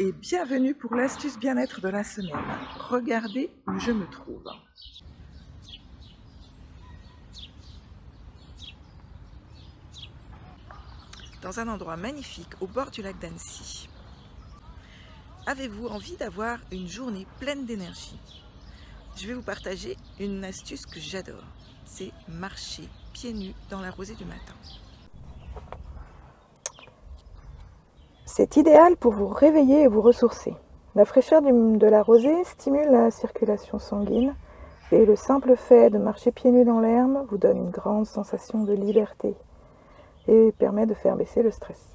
et bienvenue pour l'astuce bien-être de la semaine. Regardez où je me trouve. Dans un endroit magnifique au bord du lac d'Annecy. Avez-vous envie d'avoir une journée pleine d'énergie? Je vais vous partager une astuce que j'adore. C'est marcher pieds nus dans la rosée du matin. C'est idéal pour vous réveiller et vous ressourcer. La fraîcheur de la rosée stimule la circulation sanguine et le simple fait de marcher pieds nus dans l'herbe vous donne une grande sensation de liberté et permet de faire baisser le stress.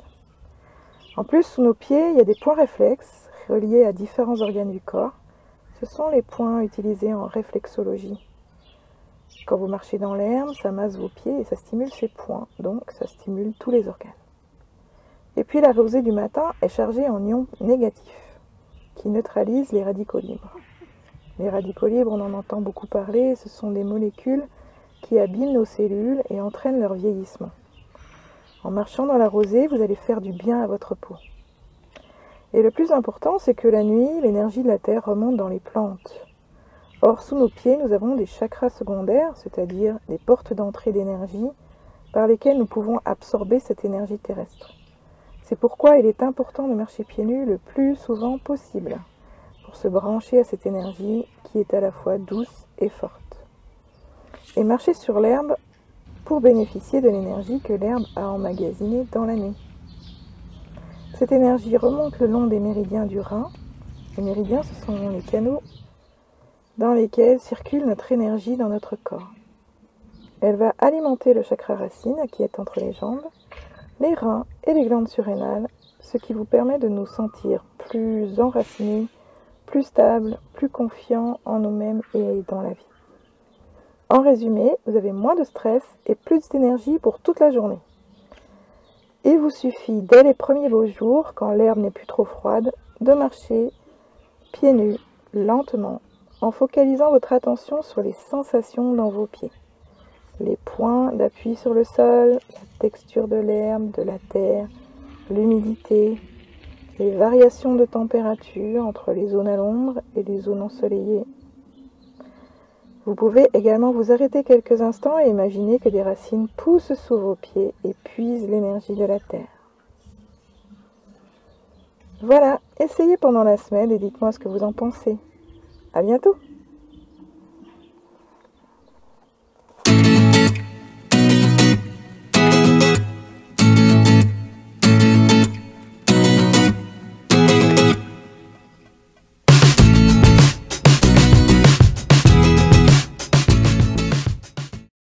En plus, sous nos pieds, il y a des points réflexes reliés à différents organes du corps. Ce sont les points utilisés en réflexologie. Quand vous marchez dans l'herbe, ça masse vos pieds et ça stimule ces points, donc ça stimule tous les organes. Et puis la rosée du matin est chargée en ions négatifs qui neutralisent les radicaux libres. Les radicaux libres, on en entend beaucoup parler, ce sont des molécules qui abîment nos cellules et entraînent leur vieillissement. En marchant dans la rosée, vous allez faire du bien à votre peau. Et le plus important, c'est que la nuit, l'énergie de la Terre remonte dans les plantes. Or, sous nos pieds, nous avons des chakras secondaires, c'est-à-dire des portes d'entrée d'énergie, par lesquelles nous pouvons absorber cette énergie terrestre. C'est pourquoi il est important de marcher pieds nus le plus souvent possible, pour se brancher à cette énergie qui est à la fois douce et forte. Et marcher sur l'herbe pour bénéficier de l'énergie que l'herbe a emmagasinée dans la nuit. Cette énergie remonte le long des méridiens du rein. Les méridiens, ce sont les canaux dans lesquels circule notre énergie dans notre corps. Elle va alimenter le chakra racine qui est entre les jambes, les reins et les glandes surrénales, ce qui vous permet de nous sentir plus enracinés, plus stables, plus confiants en nous-mêmes et dans la vie. En résumé, vous avez moins de stress et plus d'énergie pour toute la journée. Il vous suffit, dès les premiers beaux jours, quand l'herbe n'est plus trop froide, de marcher pieds nus, lentement, en focalisant votre attention sur les sensations dans vos pieds. Les points d'appui sur le sol, la texture de l'herbe, de la terre, l'humidité, les variations de température entre les zones à l'ombre et les zones ensoleillées. Vous pouvez également vous arrêter quelques instants et imaginer que des racines poussent sous vos pieds et puisent l'énergie de la terre. Voilà, essayez pendant la semaine et dites-moi ce que vous en pensez. À bientôt!